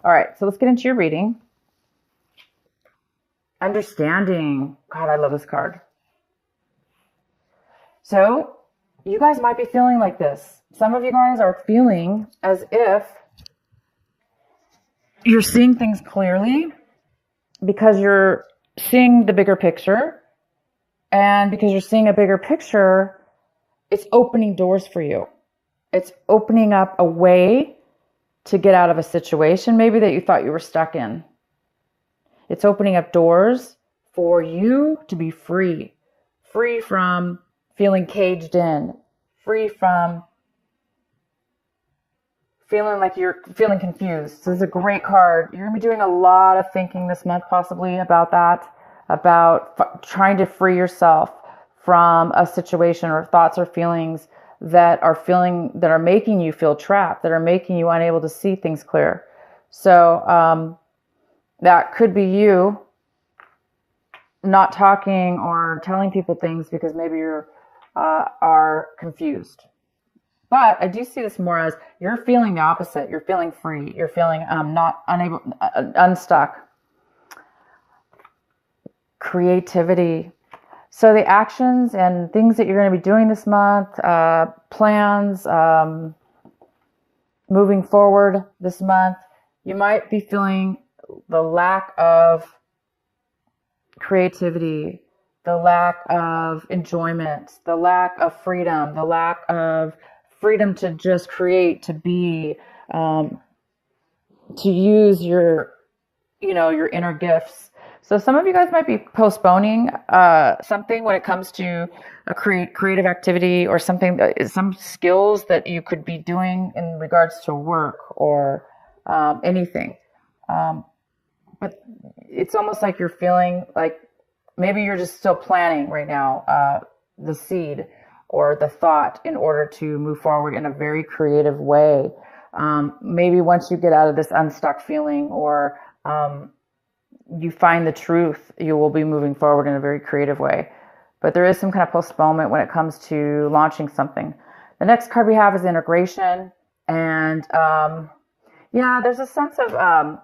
All right, so let's get into your reading. Understanding. God, I love this card. So you guys might be feeling like this. Some of you guys are feeling as if you're seeing things clearly because you're seeing the bigger picture. And because you're seeing a bigger picture, it's opening doors for you. It's opening up a way to get out of a situation maybe that you thought you were stuck in. It's opening up doors for you to be free. Free from feeling caged in. Free from feeling like you're feeling confused. So this is a great card. You're going to be doing a lot of thinking this month possibly about that. About trying to free yourself from a situation or thoughts or feelings that are making you feel trapped, that are making you unable to see things clear. So that could be you not talking or telling people things because maybe you are confused. But I do see this more as you're feeling the opposite. You're feeling free. You're feeling unstuck. Creativity. So the actions and things that you're going to be doing this month, plans, moving forward this month, you might be feeling the lack of creativity, the lack of enjoyment, the lack of freedom, the lack of freedom to just create, to be, to use your inner gifts. So some of you guys might be postponing something when it comes to a creative activity or something, some skills that you could be doing in regards to work or anything. But it's almost like you're feeling like maybe you're just still planning right now the seed or the thought in order to move forward in a very creative way. Maybe once you get out of this unstuck feeling or you find the truth, you will be moving forward in a very creative way. But there is some kind of postponement when it comes to launching something. The next card we have is integration. And there's a sense of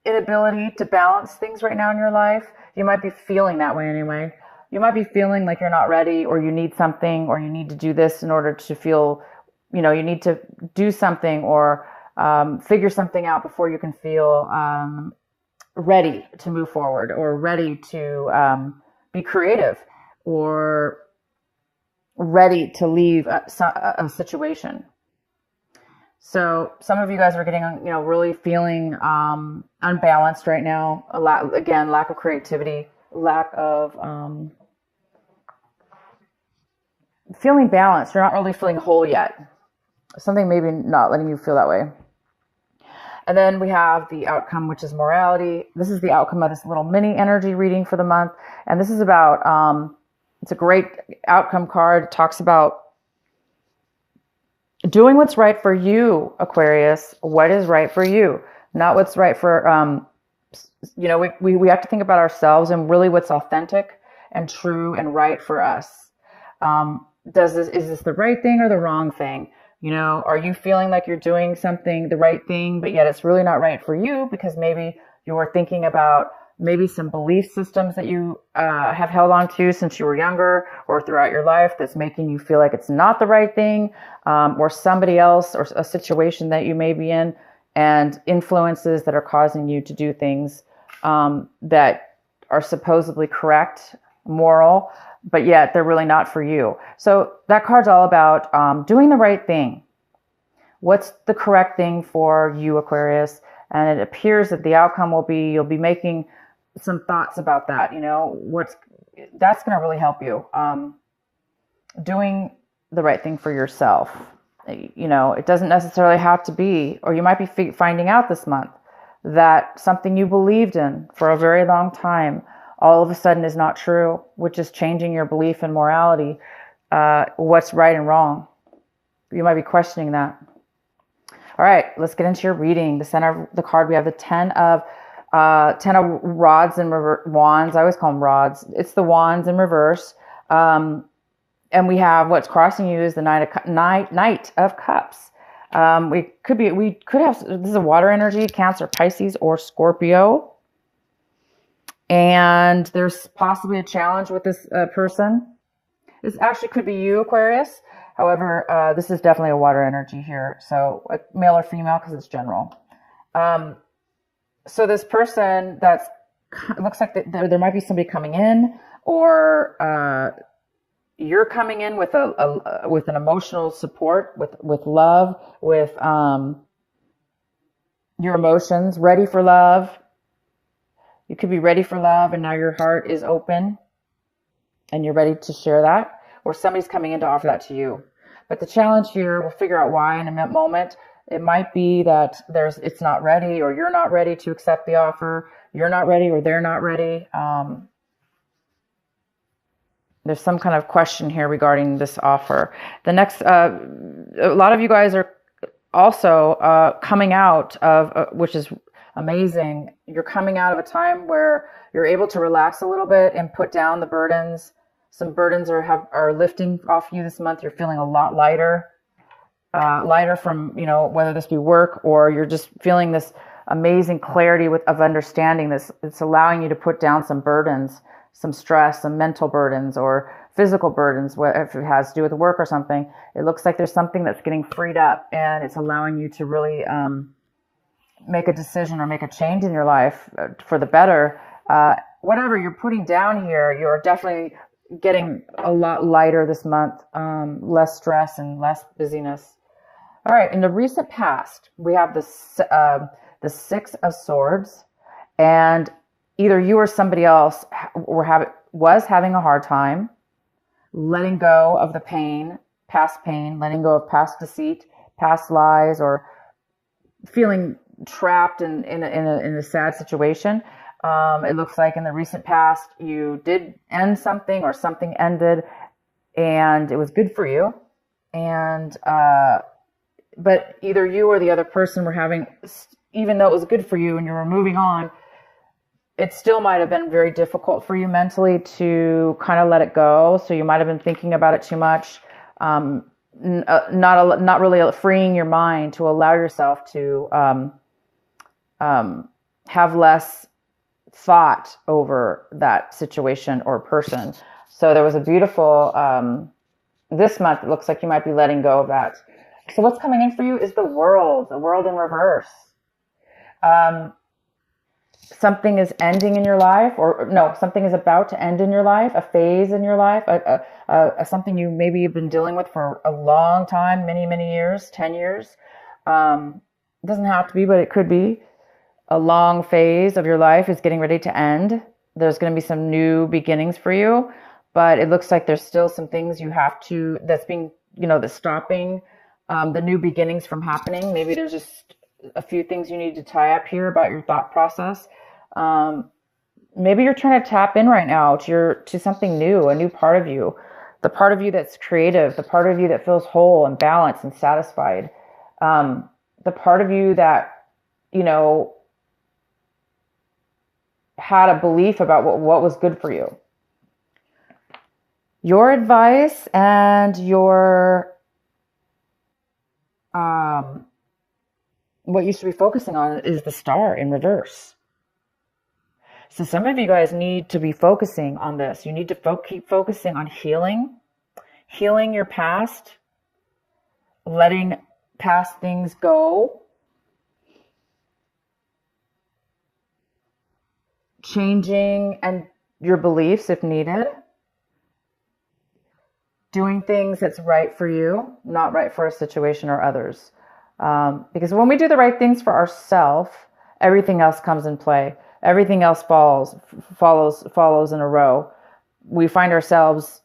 inability to balance things right now in your life. You might be feeling that way anyway. You might be feeling like you're not ready or you need something or you need to do this in order to feel, you need to do something or figure something out before you can feel ready to move forward or ready to be creative or ready to leave a situation. So some of you guys are getting, really feeling unbalanced right now. Lack of creativity, lack of feeling balanced. You're not really feeling whole yet. Something maybe not letting you feel that way. And then we have the outcome, which is morality. This is the outcome of this little mini energy reading for the month. And this is about, it's a great outcome card. It talks about doing what's right for you, Aquarius. What is right for you? Not what's right for, we have to think about ourselves and really what's authentic and true and right for us. Is this the right thing or the wrong thing? Are you feeling like you're doing something, the right thing, but yet it's really not right for you because maybe you're thinking about maybe some belief systems that you have held on to since you were younger or throughout your life that's making you feel like it's not the right thing, or somebody else or a situation that you may be in and influences that are causing you to do things that are supposedly correct, moral, but yet they're really not for you. So that card's all about doing the right thing. What's the correct thing for you, Aquarius? And it appears that the outcome will be, you'll be making some thoughts about that. That's going to really help you. Doing the right thing for yourself. It doesn't necessarily have to be, or you might be finding out this month that something you believed in for a very long time all of a sudden is not true, which is changing your belief in morality, what's right and wrong. You might be questioning that. All right, let's get into your reading. The center of the card, we have the 10 of rods and wands. I always call them rods. It's the wands in reverse. And we have what's crossing you is the Knight of Cups. We could have, this is a water energy, Cancer, Pisces, or Scorpio. And there's possibly a challenge with this person. This actually could be you, Aquarius. However, this is definitely a water energy here. So male or female, because it's general. So this person it looks like there might be somebody coming in, or you're coming in with with an emotional support, with love, with your emotions, ready for love. You could be ready for love, and now your heart is open and you're ready to share that, or somebody's coming in to offer that to you. But the challenge here, we'll figure out why in a moment. It might be that it's not ready, or you're not ready to accept the offer. You're not ready, or they're not ready. There's some kind of question here regarding this offer. The next, a lot of you guys are also coming out of, which is amazing. You're coming out of a time where you're able to relax a little bit and put down the burdens. Some burdens are lifting off you this month. You're feeling a lot lighter, lighter from, whether this be work, or you're just feeling this amazing clarity of understanding this. It's allowing you to put down some burdens, some stress, some mental burdens or physical burdens, if it has to do with work or something. It looks like there's something that's getting freed up, and it's allowing you to really make a decision or make a change in your life for the better. Whatever you're putting down here, you're definitely getting a lot lighter this month, less stress and less busyness. All right, in the recent past, we have the Six of Swords, and either you or somebody else was having a hard time letting go of the pain, past pain, letting go of past deceit, past lies, or feeling trapped in a sad situation. It looks like in the recent past you did end something, or something ended, and it was good for you. And but either you or the other person were having, even though it was good for you and you were moving on, it still might have been very difficult for you mentally to kind of let it go. So you might have been thinking about it too much, not really freeing your mind to allow yourself to have less thought over that situation or person. So there was a beautiful, this month, it looks like you might be letting go of that. So what's coming in for you is the world in reverse. Something is ending in your life, or no, something is about to end in your life, a phase in your life, something you maybe have been dealing with for a long time, many, many years, 10 years. It doesn't have to be, but it could be. A long phase of your life is getting ready to end. There's going to be some new beginnings for you, but it looks like there's still some things that's being, that's stopping the new beginnings from happening. Maybe there's just a few things you need to tie up here about your thought process. Maybe you're trying to tap in right now to something new, a new part of you, the part of you that's creative, the part of you that feels whole and balanced and satisfied, the part of you that, had a belief about what was good for you. Your advice and your what you should be focusing on is the Star in reverse. So some of you guys need to be focusing on this. You need to keep focusing on healing your past, letting past things go, changing and your beliefs if needed, doing things that's right for you, not right for a situation or others. Because when we do the right things for ourselves, everything else comes in play. Everything else follows in a row. We find ourselves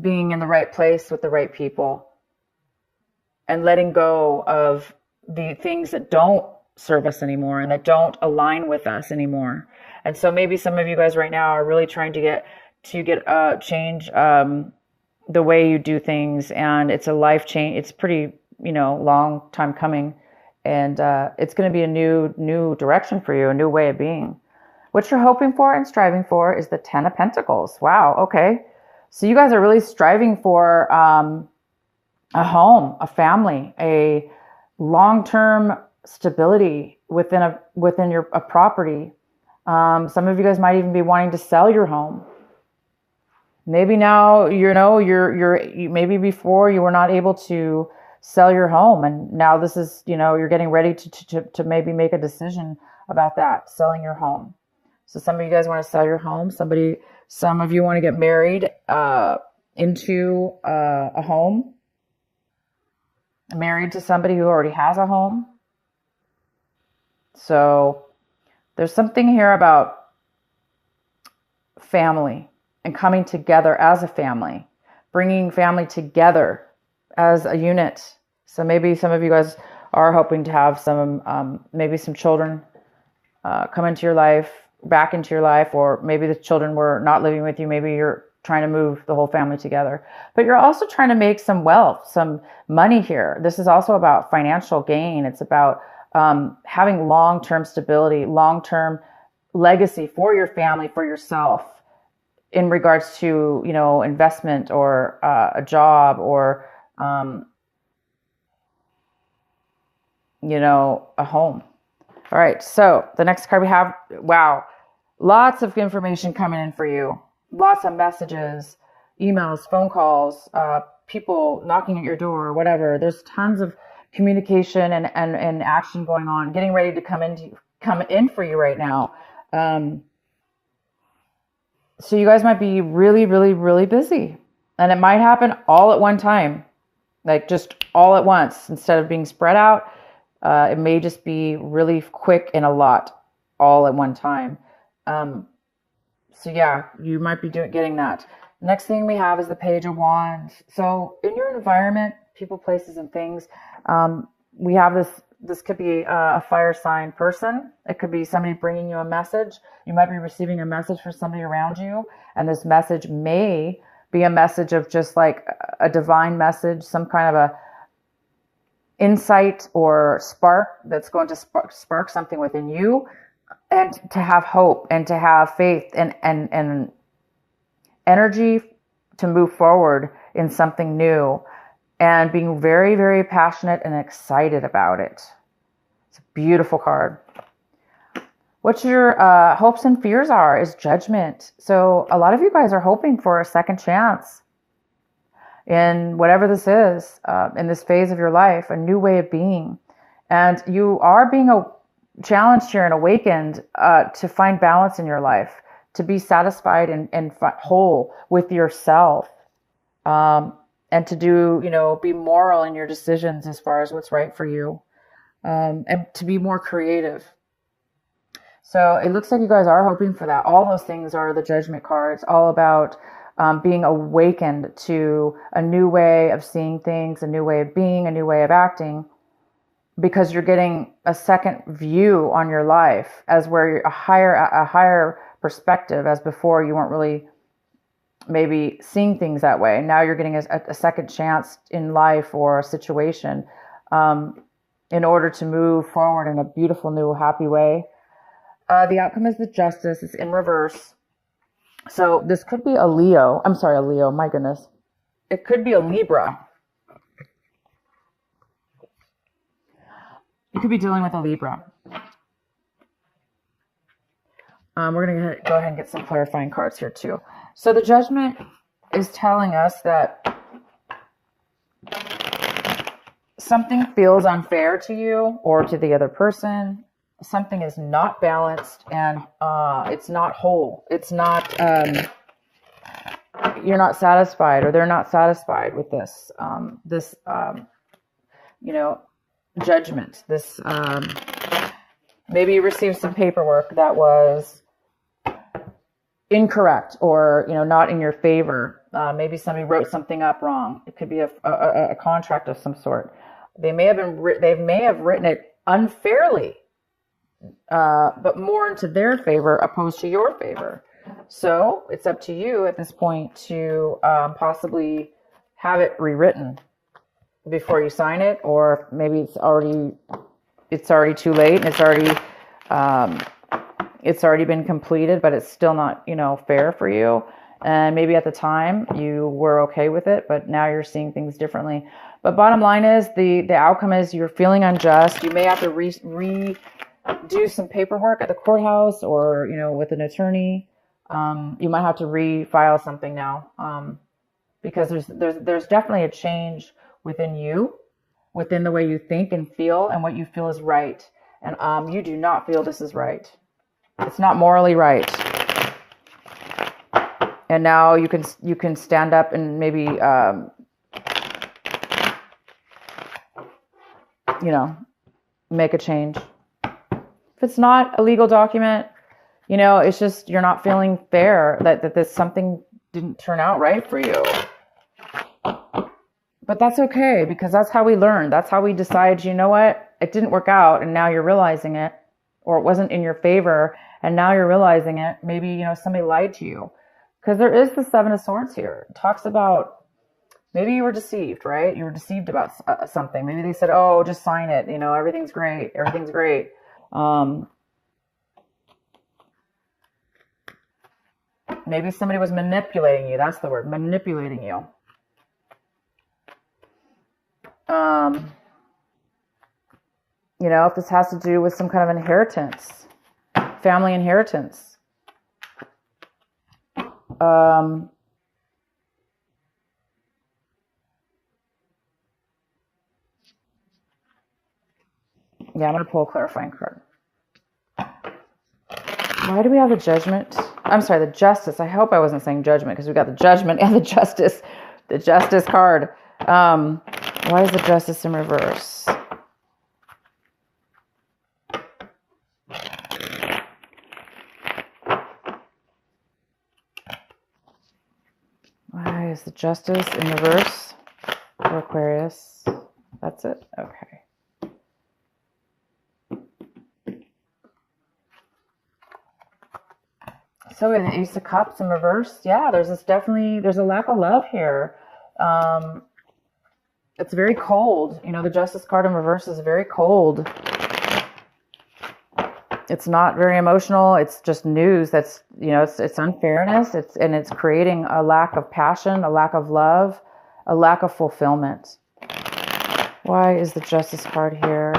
being in the right place with the right people and letting go of the things that don't serve us anymore and that don't align with us anymore. And so maybe some of you guys right now are really trying to change the way you do things, and it's a life change. It's pretty, long time coming, and it's going to be a new direction for you, a new way of being. What you're hoping for and striving for is the Ten of Pentacles. Wow. Okay. So you guys are really striving for a home, a family, long-term stability within a property. Some of you guys might even be wanting to sell your home. Maybe now, maybe before you were not able to sell your home, and now this is, you're getting ready to maybe make a decision about that, selling your home. So some of you guys want to sell your home. Some of you want to get married into a home, married to somebody who already has a home. So there's something here about family and coming together as a family, bringing family together as a unit. So maybe some of you guys are hoping to have maybe some children come into your life, back into your life, or maybe the children were not living with you. Maybe you're trying to move the whole family together, but you're also trying to make some wealth, some money here. This is also about financial gain. It's about having long-term stability, long-term legacy for your family, for yourself, in regards to, investment or a job or, a home. All right. So the next card we have, wow, lots of information coming in for you. Lots of messages, emails, phone calls, people knocking at your door, whatever. There's tons of communication and action going on, getting ready to come in for you right now. So you guys might be really, really, really busy, and it might happen all at one time, like just all at once instead of being spread out. It may just be really quick and a lot all at one time. So yeah, you might be getting that. Next thing we have is the Page of Wands. So in your environment, people, places, and things, we have this could be a fire sign person. It could be somebody bringing you a message. You might be receiving a message from somebody around you, and this message may be a message of just like a divine message, some kind of a insight or spark that's going to spark something within you, and to have hope and to have faith and energy to move forward in something new, and being very, very passionate and excited about it. It's a beautiful card. What your hopes and fears are is Judgment. So a lot of you guys are hoping for a second chance in whatever this is, in this phase of your life, a new way of being. And you are being challenged here and awakened to find balance in your life, to be satisfied and whole with yourself. And to do, be moral in your decisions as far as what's right for you, and to be more creative. So it looks like you guys are hoping for that. All those things are the Judgment cards, all about being awakened to a new way of seeing things, a new way of being, a new way of acting, because you're getting a second view on your life, as where you're a higher perspective, as before you weren't really maybe seeing things that way. Now you're getting a second chance in life or a situation in order to move forward in a beautiful, new, happy way. The outcome is the Justice. It's in reverse. So this could be a Leo. I'm sorry, a Leo. My goodness. It could be a Libra. You could be dealing with a Libra. We're going to go ahead and get some clarifying cards here too. So the Judgment is telling us that something feels unfair to you or to the other person. Something is not balanced, and it's not whole. It's not, you're not satisfied, or they're not satisfied with this, judgment. This, maybe you received some paperwork that was incorrect or, not in your favor. Maybe somebody wrote something up wrong. It could be a contract of some sort. They may have written it unfairly, but more into their favor opposed to your favor. So it's up to you at this point to possibly have it rewritten before you sign it, or maybe it's already too late and it's already been completed, but it's still not, fair for you. And maybe at the time you were okay with it, but now you're seeing things differently. But bottom line is the outcome is you're feeling unjust. You may have to do some paperwork at the courthouse or, with an attorney. You might have to refile something now, because there's definitely a change within you, within the way you think and feel and what you feel is right. And you do not feel this is right. It's not morally right. And now you can stand up and maybe, make a change. If it's not a legal document, it's just you're not feeling fair that this something didn't turn out right for you. But that's okay, because that's how we learn. That's how we decide, you know what, it didn't work out, and now you're realizing it, or it wasn't in your favor, and now you're realizing it. Maybe, somebody lied to you. Because there is the Seven of Swords here. It talks about maybe you were deceived, right? You were deceived about something. Maybe they said, oh, just sign it. Everything's great. Everything's great. Maybe somebody was manipulating you. That's the word, manipulating you. If this has to do with some kind of inheritance, family inheritance. Yeah, I'm going to pull a clarifying card. Why do we have the Judgment? I'm sorry, the Justice. I hope I wasn't saying Judgment, because we got the Judgment and the Justice. The Justice card. Why is the Justice in reverse? Why is the Justice in reverse for Aquarius? That's it? Okay. So in the Ace of Cups in reverse, yeah, there's a lack of love here. It's very cold. The Justice card in reverse is very cold. It's not very emotional. It's just news. That's, it's unfairness. It's creating a lack of passion, a lack of love, a lack of fulfillment. Why is the Justice card here?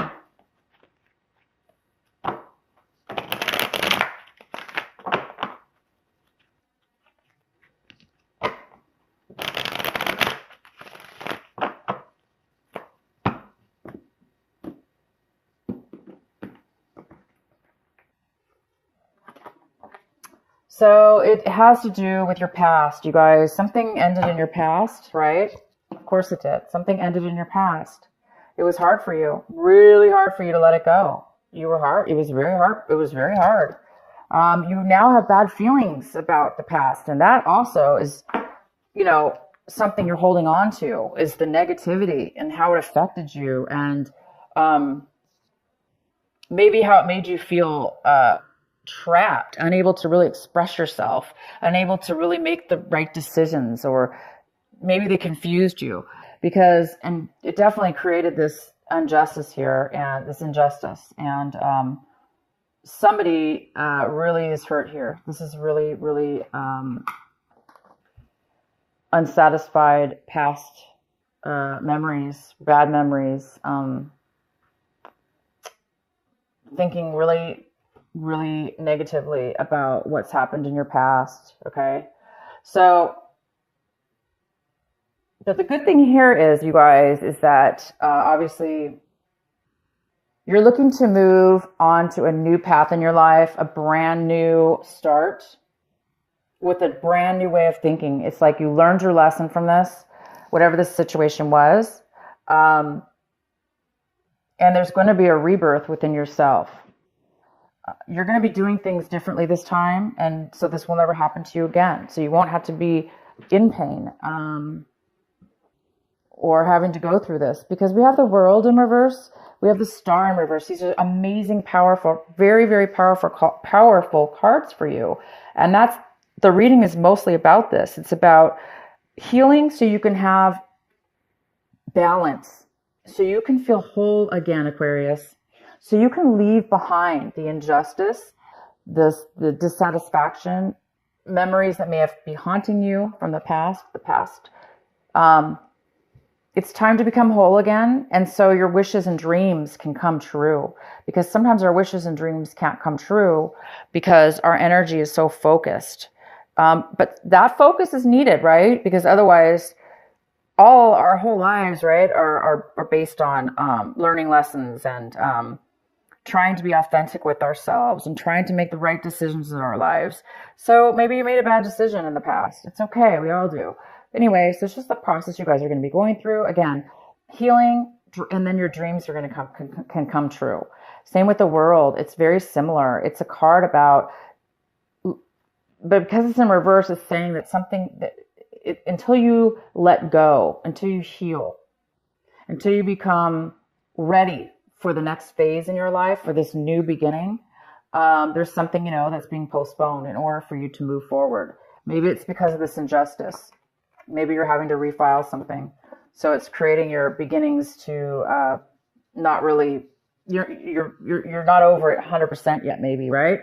So it has to do with your past, you guys. Something ended in your past, right? Of course it did. Something ended in your past. It was hard for you, really hard for you to let it go. You were hard. It was very hard. It was very hard. You now have bad feelings about the past. And that also is, something you're holding on to, is the negativity and how it affected you. And maybe how it made you feel trapped, unable to really express yourself, unable to really make the right decisions, or maybe they confused you, and it definitely created this injustice here and this injustice. And somebody really is hurt here. This is really, really unsatisfied past memories, bad memories, thinking really negatively about what's happened in your past. Okay. So, but the good thing here is, you guys, is that obviously you're looking to move on to a new path in your life, a brand new start with a brand new way of thinking. It's like you learned your lesson from this, whatever the situation was. And there's going to be a rebirth within yourself. You're going to be doing things differently this time, and so this will never happen to you again. So you won't have to be in pain or having to go through this, because we have the World in reverse. We have the Star in reverse. These are amazing, powerful, very, very powerful cards for you. And the reading is mostly about this. It's about healing so you can have balance, so you can feel whole again, Aquarius. So you can leave behind the injustice, the dissatisfaction, memories that may have been haunting you from the past. it's time to become whole again. And so your wishes and dreams can come true, because sometimes our wishes and dreams can't come true because our energy is so focused. But that focus is needed, right? Because otherwise, all our whole lives, right, are based on learning lessons and trying to be authentic with ourselves and trying to make the right decisions in our lives. So maybe you made a bad decision in the past. It's okay. We all do. Anyways, so it's just the process you guys are going to be going through. Again, healing, and then your dreams are going to can come true. Same with the world. It's very similar. It's a card about, but because it's in reverse, it's saying that something that until you let go, until you heal, until you become ready for the next phase in your life, for this new beginning, there's something, that's being postponed in order for you to move forward. Maybe it's because of this injustice. Maybe you're having to refile something. So it's creating your beginnings to not really, you're not over it 100% yet, maybe, right?